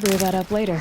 Clear that up later.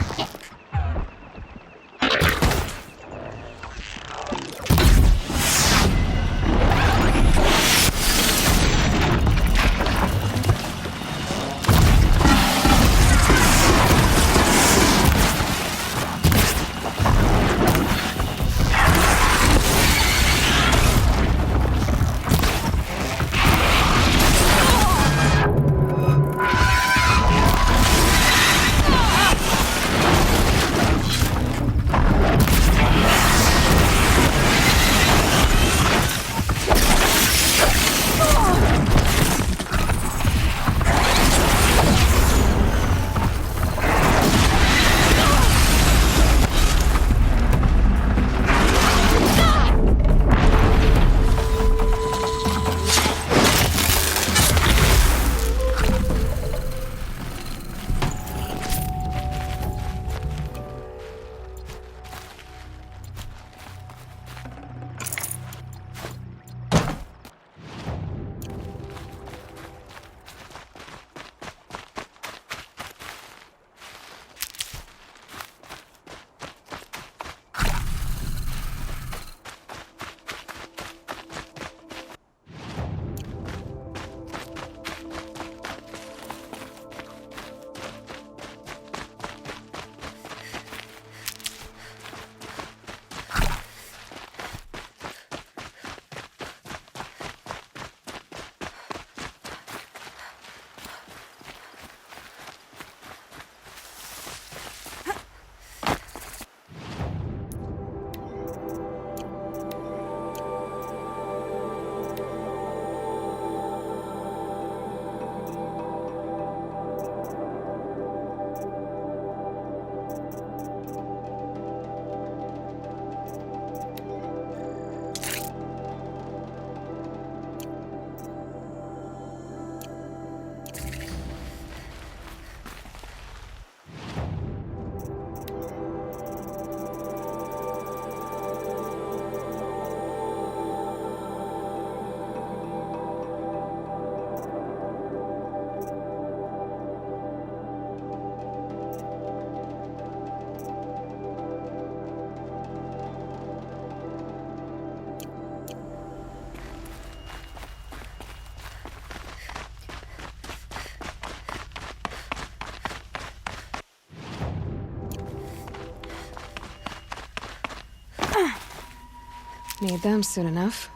Need them soon enough.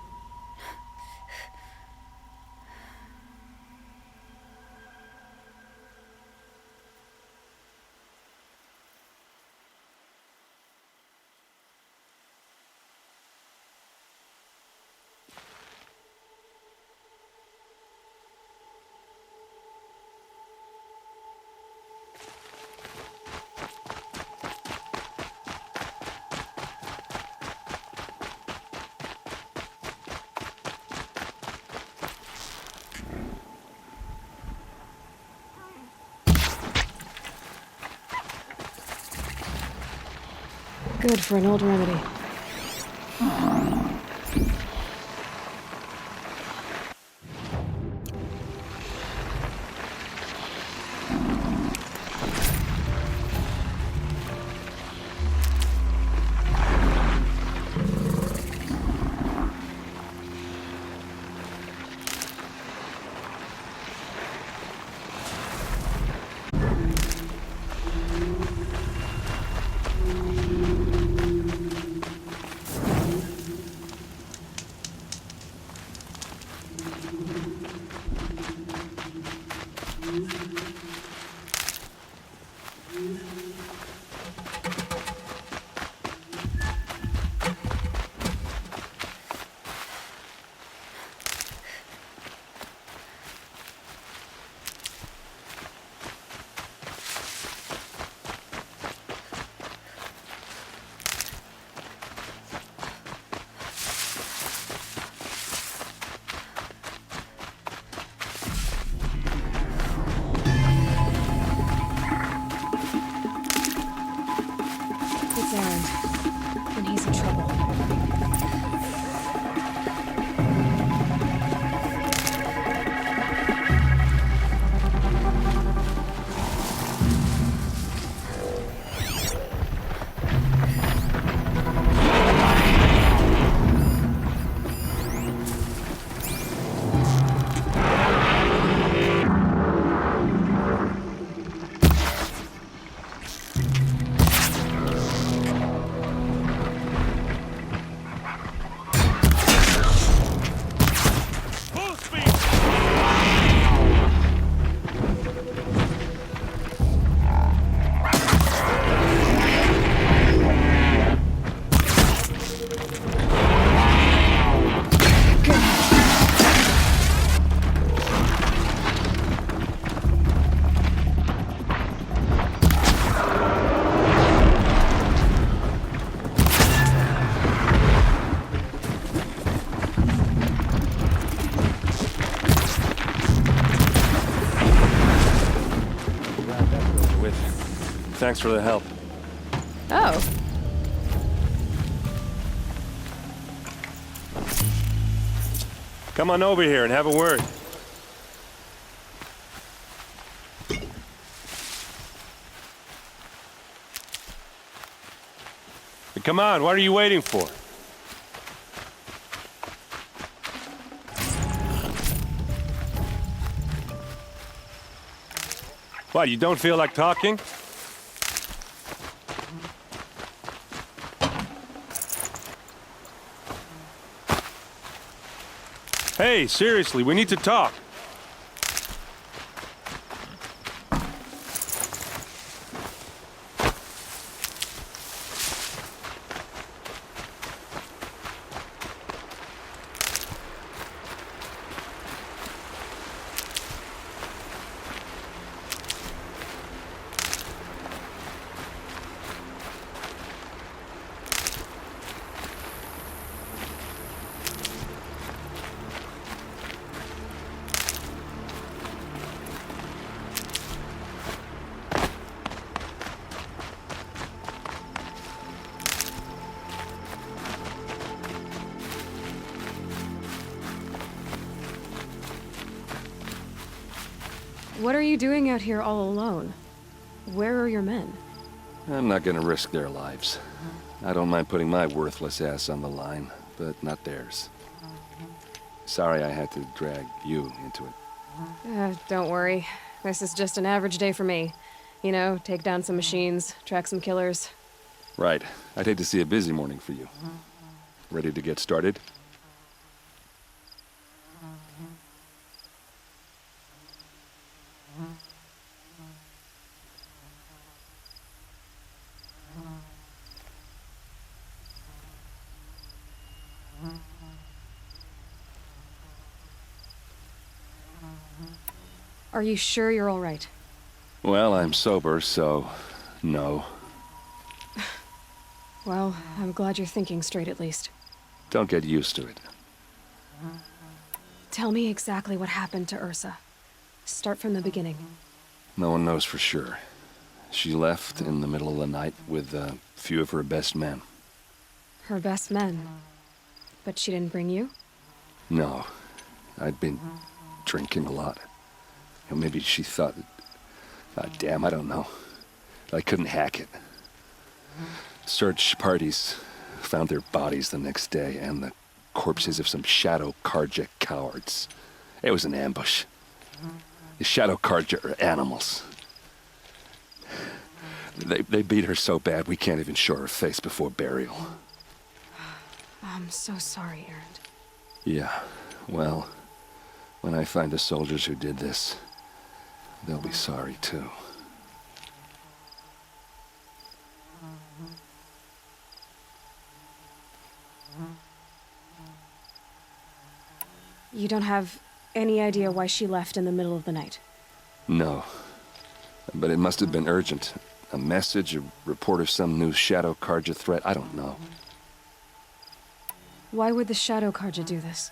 Good for an old remedy. Thanks for the help. Oh. Come on over here and have a word. Come on, what are you waiting for? What, you don't feel like talking? Hey, seriously, we need to talk. What are you doing out here all alone? Where are your men? I'm not gonna risk their lives. I don't mind putting my worthless ass on the line, but not theirs. Sorry I had to drag you into it. Don't worry. This is just an average day for me. You know, take down some machines, track some killers. Right. I'd hate to see a busy morning for you. Ready to get started? Are you sure you're all right? Well, I'm sober, so no. Well, I'm glad you're thinking straight at least. Don't get used to it. Tell me exactly what happened to Ursa. Start from the beginning. No one knows for sure. She left in the middle of the night with a few of her best men. Her best men. But she didn't bring you? No. I'd been drinking a lot. Or maybe she thought... God damn, I don't know. I couldn't hack it. Search parties found their bodies the next day and the corpses of some Shadow Carja cowards. It was an ambush. The Shadow Carja are animals. They beat her so bad we can't even show her face before burial. I'm so sorry, Erend. Yeah, well, when I find the soldiers who did this, they'll be sorry too. You don't have any idea why she left in the middle of the night? No. But it must have been urgent. A message, a report of some new Shadow Carja threat, I don't know. Why would the Shadow Carja do this?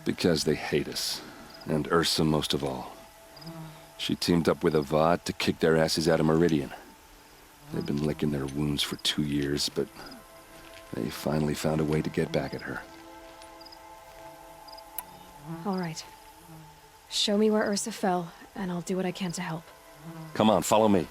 Because they hate us. And Ursa most of all. She teamed up with Avad to kick their asses out of Meridian. They've been licking their wounds for 2 years, but they finally found a way to get back at her. All right. Show me where Ursa fell, and I'll do what I can to help. Come on, follow me.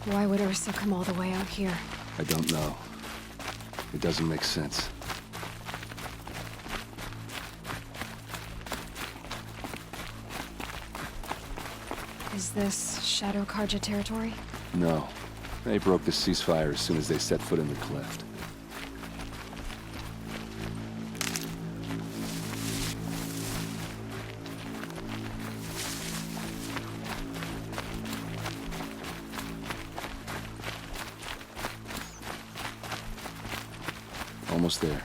Why would Ursa come all the way out here? I don't know. It doesn't make sense. Is this Shadow Carja territory? No. They broke the ceasefire as soon as they set foot in the cleft. almost there.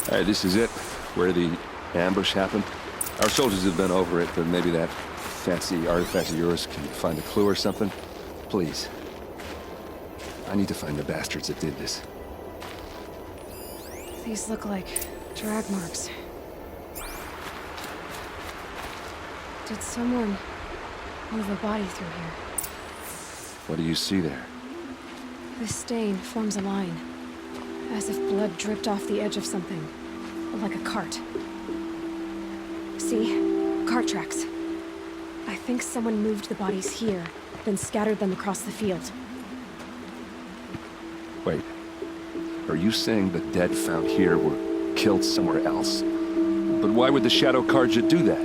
All right, this is it, where the ambush happened. Our soldiers have been over it, but maybe that fancy artifact of yours can find a clue or something. Please. I need to find the bastards that did this. These look like drag marks. Did someone move a body through here? What do you see there? This stain forms a line, as if blood dripped off the edge of something, like a cart. See? Cart tracks. I think someone moved the bodies here, then scattered them across the field. Wait. Are you saying the dead found here were killed somewhere else? But why would the Shadow Carja do that?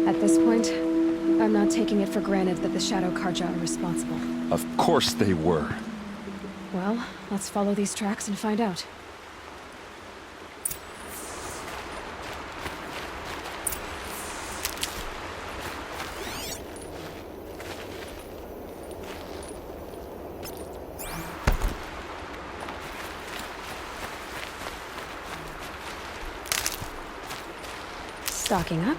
At this point, I'm not taking it for granted that the Shadow Carja are responsible. Of course they were. Well, let's follow these tracks and find out. Stocking up.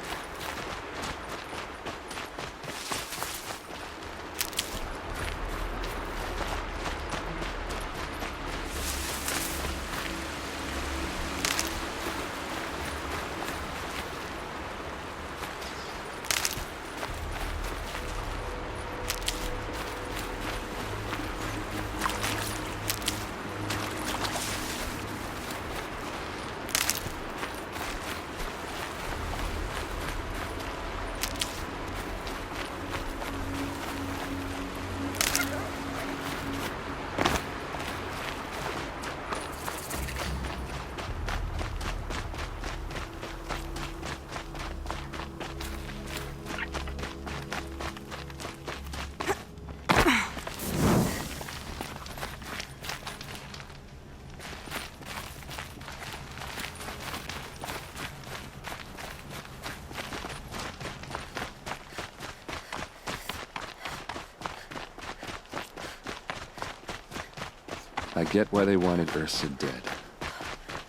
I get why they wanted Ursa dead.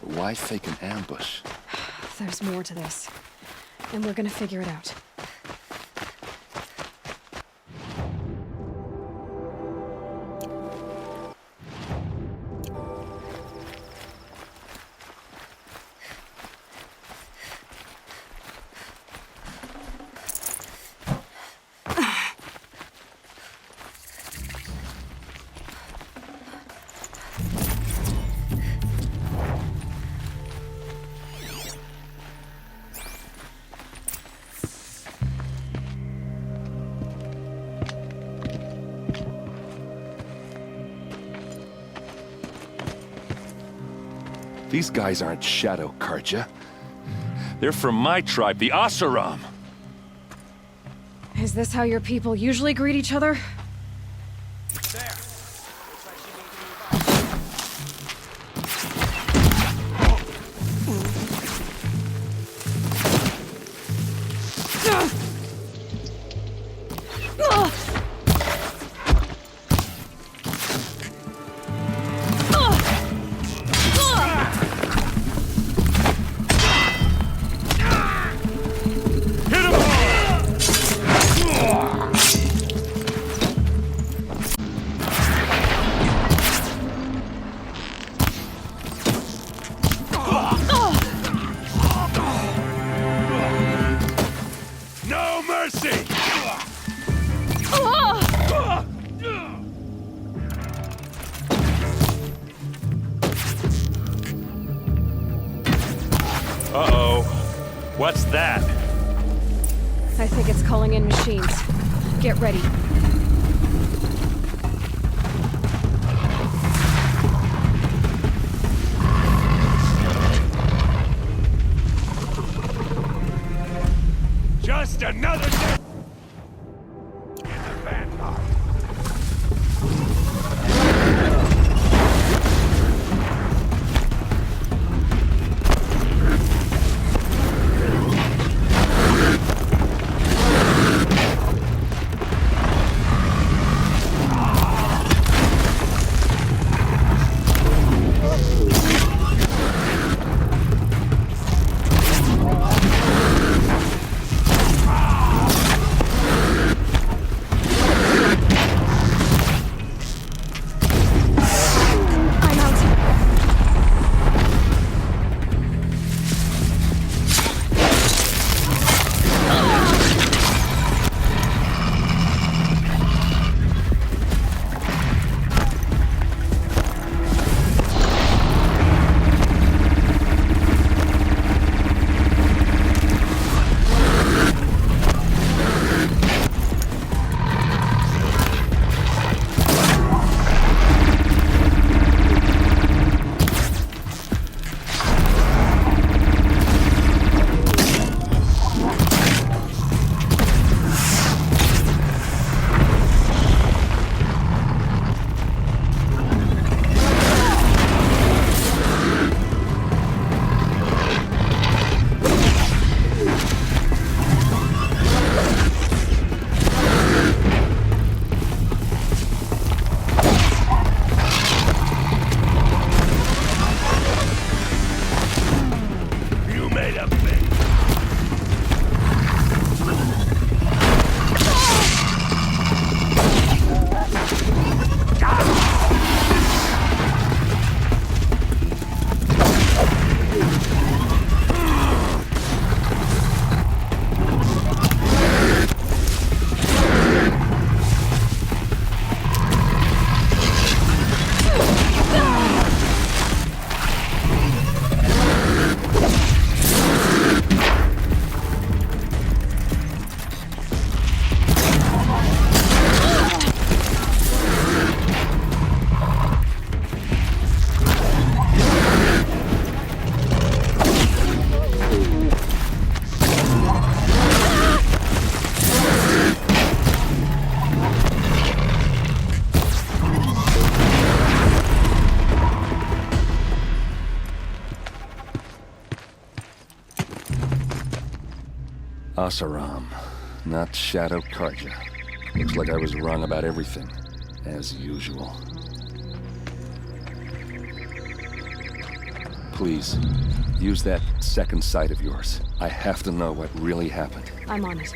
But why fake an ambush? There's more to this, and we're gonna figure it out. These guys aren't Shadow Carja. They're from my tribe, the Oseram. Is this how your people usually greet each other? No mercy! Uh-oh. What's that? I think it's calling in machines. Get ready. Just another day in the vanguard. Oseram, not Shadow Carja. Looks like I was wrong about everything, as usual. Please, use that second sight of yours. I have to know what really happened. I'm on it.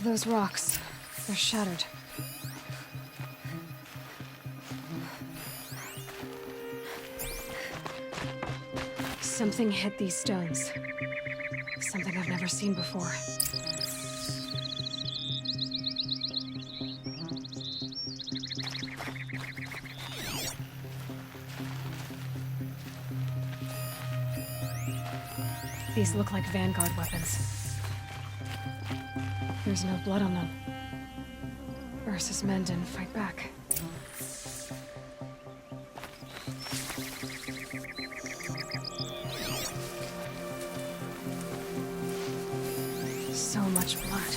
Those rocks, they're shattered. Something hit these stones. Something I've never seen before. These look like Vanguard weapons. There's no blood on them. Ursa's men didn't fight back. So much blood.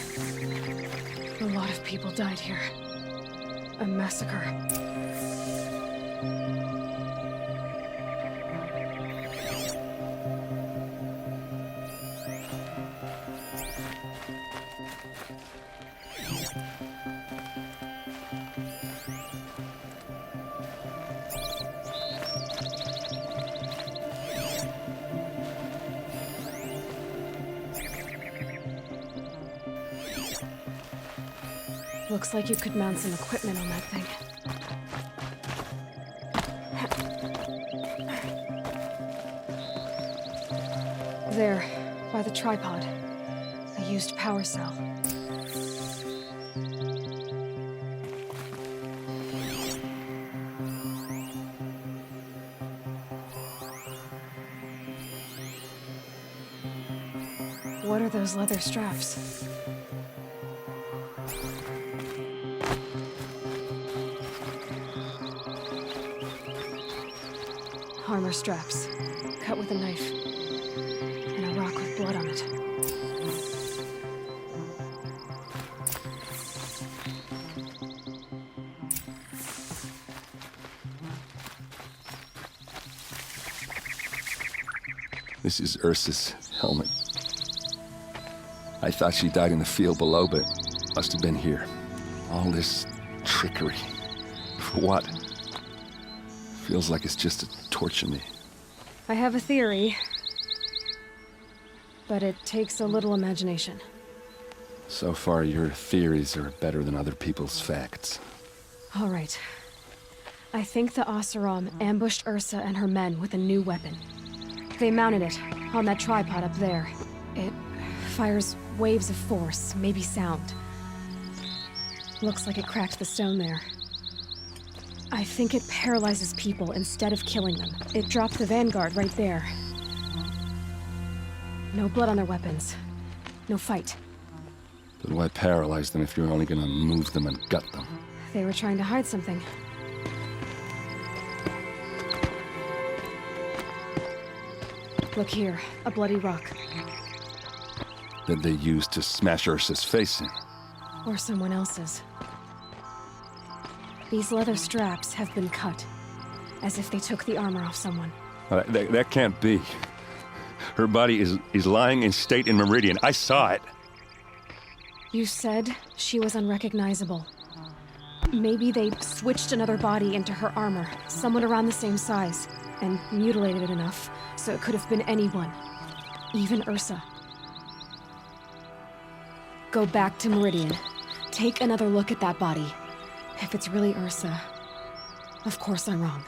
A lot of people died here. A massacre. Looks like you could mount some equipment on that thing. There, by the tripod. A used power cell. What are those leather straps? Armor straps, cut with a knife, and a rock with blood on it. This is Ursa's helmet. I thought she died in the field below, but must have been here. All this trickery. For what? Feels like it's just to torture me. I have a theory, but it takes a little imagination. So far, your theories are better than other people's facts. All right. I think the Oseram ambushed Ursa and her men with a new weapon. They mounted it on that tripod up there. It fires waves of force, maybe sound. Looks like it cracked the stone there. I think it paralyzes people instead of killing them. It dropped the Vanguard right there. No blood on their weapons. No fight. But why paralyze them if you're only gonna move them and gut them? They were trying to hide something. Look here, a bloody rock. That they used to smash Ursa's face in. Or someone else's. These leather straps have been cut, as if they took the armor off someone. That can't be. Her body is lying in state in Meridian. I saw it. You said she was unrecognizable. Maybe they switched another body into her armor, someone around the same size, and mutilated it enough so it could have been anyone. Even Ursa. Go back to Meridian. Take another look at that body. If it's really Ursa, of course I'm wrong.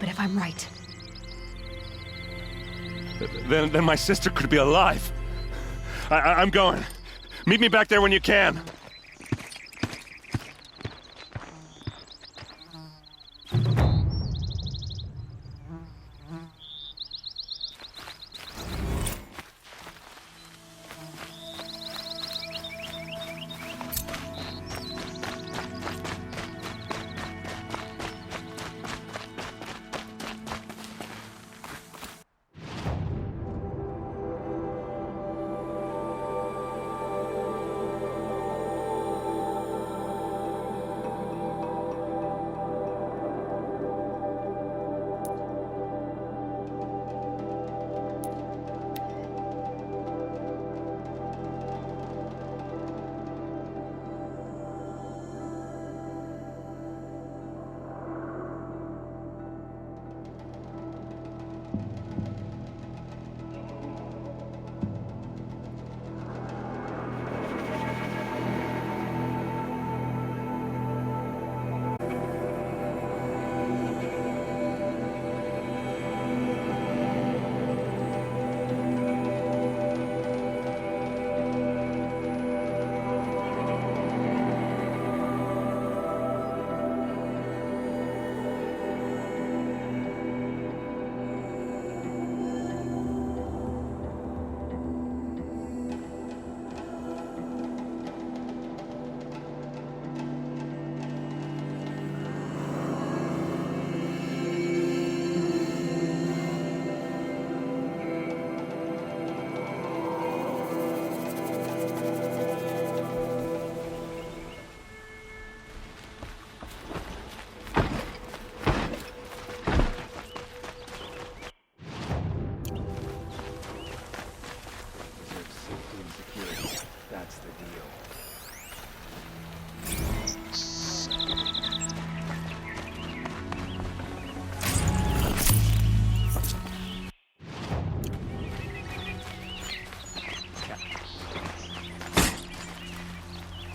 But if I'm right, Then my sister could be alive. I'm going. Meet me back there when you can.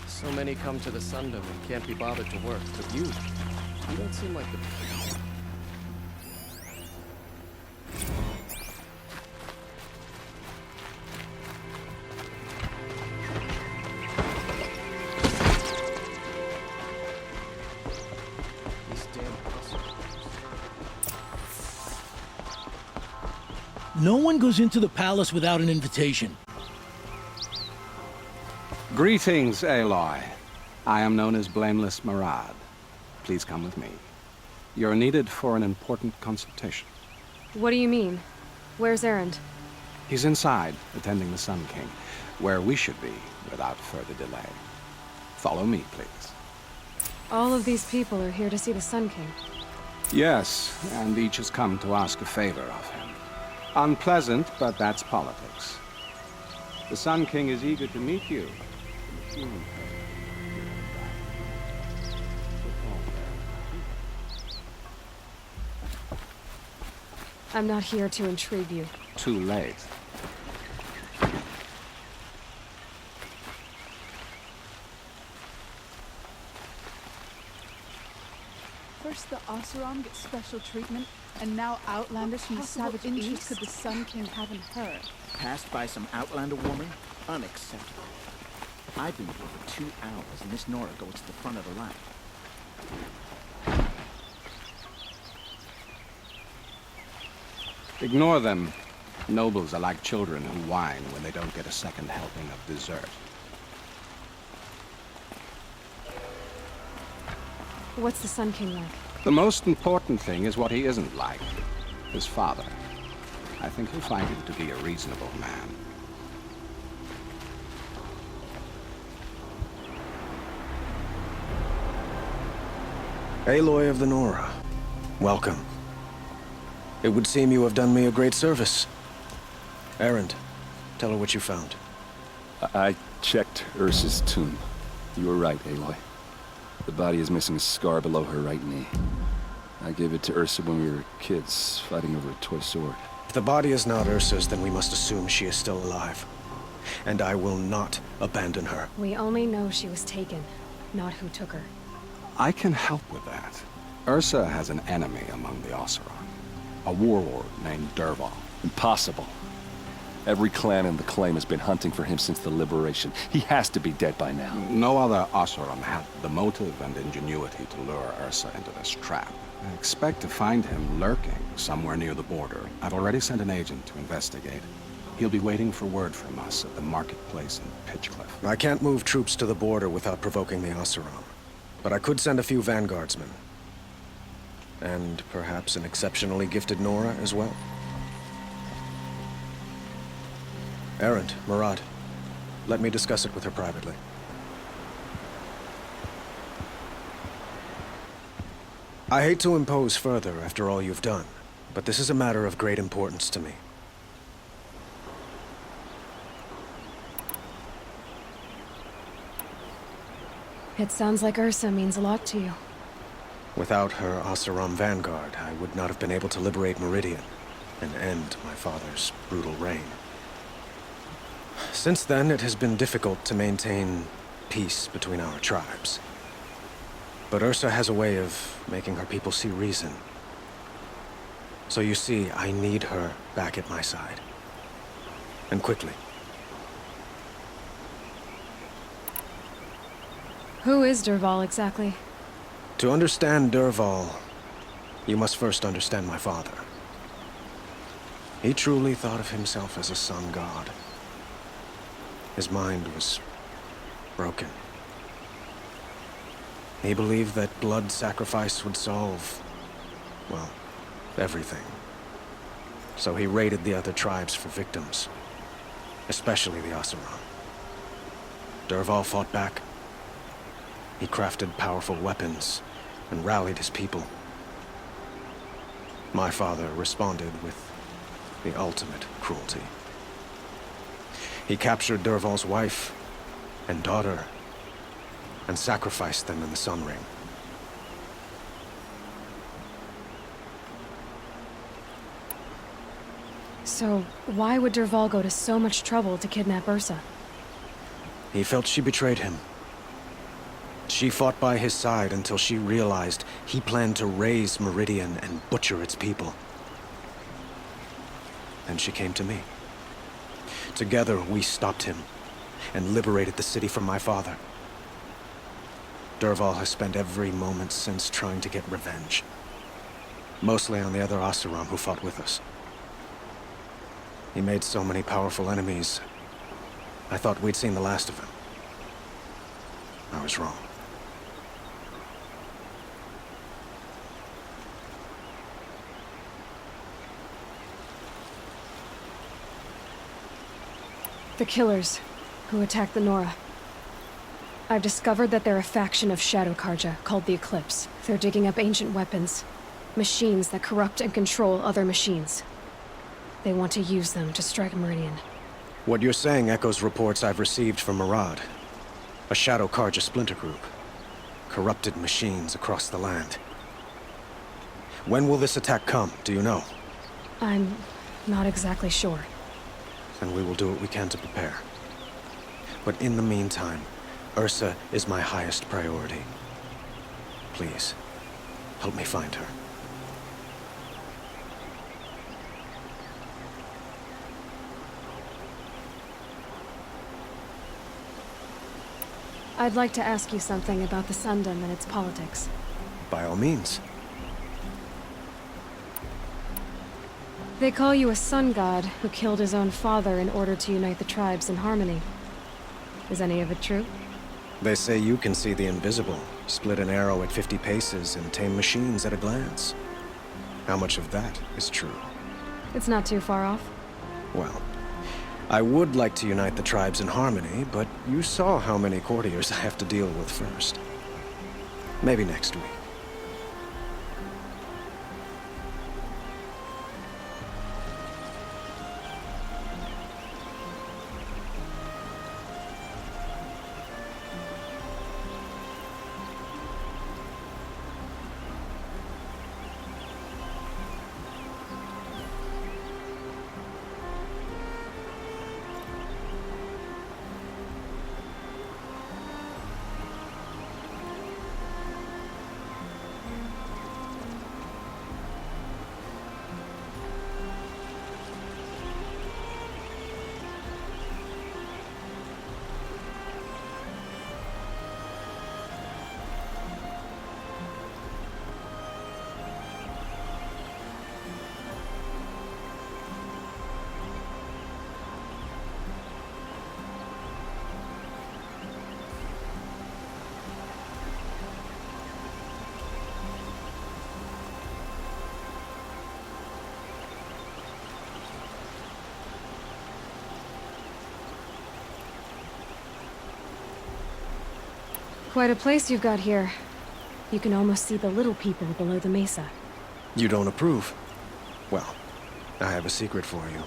So many come to the Sundom and can't be bothered to work, but you don't seem like the... These damn hustlers. No one goes into the palace without an invitation. Greetings, Aloy. I am known as Blameless Marad. Please come with me. You're needed for an important consultation. what do you mean? Where's Erend? He's inside, attending the Sun King, where we should be without further delay. Follow me, please. All of these people are here to see the Sun King. Yes, and each has come to ask a favor of him. Unpleasant, but that's politics. The Sun King is eager to meet you. I'm not here to intrigue you. Too late. First the Oseram gets special treatment, and now Outlanders from the Savage East could the Sun King haven't heard. Passed by some Outlander woman? Unacceptable. I've been here for 2 hours, and Miss Nora goes to the front of the line. Ignore them. Nobles are like children who whine when they don't get a second helping of dessert. What's the Sun King like? The most important thing is what he isn't like. His father. I think you'll find him to be a reasonable man. Aloy of the Nora, welcome. It would seem you have done me a great service. Erend, tell her what you found. I checked Ursa's tomb. You were right, Aloy. The body is missing a scar below her right knee. I gave it to Ursa when we were kids, fighting over a toy sword. If the body is not Ursa's, then we must assume she is still alive. And I will not abandon her. We only know she was taken, not who took her. I can help with that. Ursa has an enemy among the Oseram. A warlord named Dervahl. Impossible. Every clan in the Claim has been hunting for him since the liberation. He has to be dead by now. No other Oseram had the motive and ingenuity to lure Ursa into this trap. I expect to find him lurking somewhere near the border. I've already sent an agent to investigate. He'll be waiting for word from us at the marketplace in Pitchcliff. I can't move troops to the border without provoking the Oseram. But I could send a few vanguardsmen. And perhaps an exceptionally gifted Nora as well. Erend, Murad, let me discuss it with her privately. I hate to impose further after all you've done, but this is a matter of great importance to me. It sounds like Ursa means a lot to you. Without her Oseram vanguard, I would not have been able to liberate Meridian and end my father's brutal reign. Since then, it has been difficult to maintain peace between our tribes. But Ursa has a way of making her people see reason. So you see, I need her back at my side. And quickly. Who is Dervahl exactly? To understand Dervahl, you must first understand my father. He truly thought of himself as a sun god. His mind was broken. He believed that blood sacrifice would solve, well, everything. So he raided the other tribes for victims, especially the Oseram. Dervahl fought back. He crafted powerful weapons and rallied his people. My father responded with the ultimate cruelty. He captured Dervahl's wife and daughter and sacrificed them in the Sun Ring. So, why would Dervahl go to so much trouble to kidnap Ursa? He felt she betrayed him. She fought by his side until she realized he planned to raise Meridian and butcher its people. And she came to me. Together, we stopped him and liberated the city from my father. Dervahl has spent every moment since trying to get revenge. Mostly on the other Oseram who fought with us. He made so many powerful enemies, I thought we'd seen the last of him. I was wrong. The Killers, who attacked the Nora. I've discovered that they're a faction of Shadow Karja, called the Eclipse. They're digging up ancient weapons. Machines that corrupt and control other machines. They want to use them to strike Meridian. What you're saying echoes reports I've received from Murad. A Shadow Karja splinter group. Corrupted machines across the land. When will this attack come, do you know? I'm not exactly sure. Then we will do what we can to prepare. But in the meantime, Ursa is my highest priority. Please, help me find her. I'd like to ask you something about the Sundom and its politics. By all means. They call you a sun god who killed his own father in order to unite the tribes in harmony. Is any of it true? They say you can see the invisible, split an arrow at 50 paces, and tame machines at a glance. How much of that is true? It's not too far off. Well, I would like to unite the tribes in harmony, but you saw how many courtiers I have to deal with first. Maybe next week. Quite a place you've got here. You can almost see the little people below the mesa. You don't approve? Well, I have a secret for you.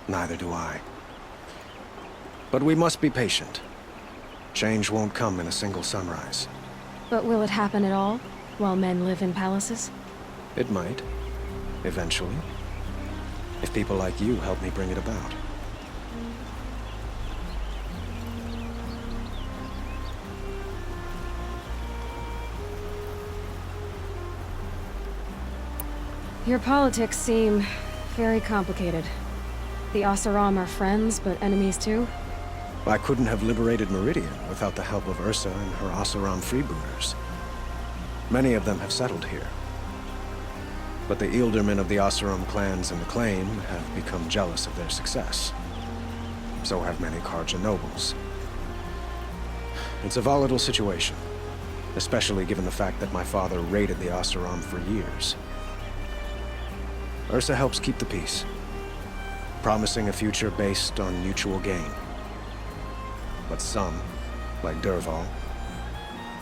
Neither do I. But we must be patient. Change won't come in a single sunrise. But will it happen at all, while men live in palaces? It might. Eventually. If people like you help me bring it about. Your politics seem very complicated. The Oseram are friends, but enemies too? I couldn't have liberated Meridian without the help of Ursa and her Oseram freebooters. Many of them have settled here. But the Ealdormen of the Oseram clans in the claim have become jealous of their success. So have many Carja nobles. It's a volatile situation, especially given the fact that my father raided the Oseram for years. Ursa helps keep the peace, promising a future based on mutual gain. But some, like Dervahl,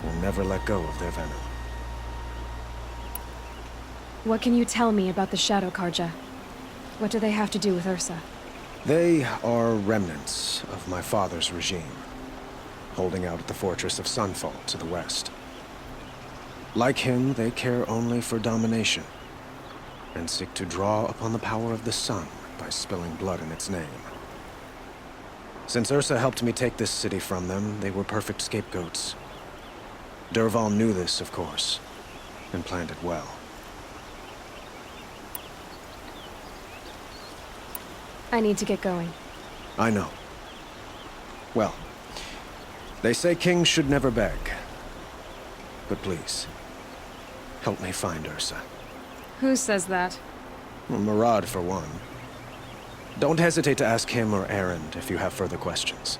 will never let go of their venom. What can you tell me about the Shadow Carja? What do they have to do with Ursa? They are remnants of my father's regime, holding out at the fortress of Sunfall to the west. Like him, they care only for domination, and seek to draw upon the power of the sun by spilling blood in its name. Since Ursa helped me take this city from them, they were perfect scapegoats. Dervahl knew this, of course, and planned it well. I need to get going. I know. Well, they say kings should never beg. But please, help me find Ursa. Who says that? Well, Murad, for one. Don't hesitate to ask him or Erend if you have further questions.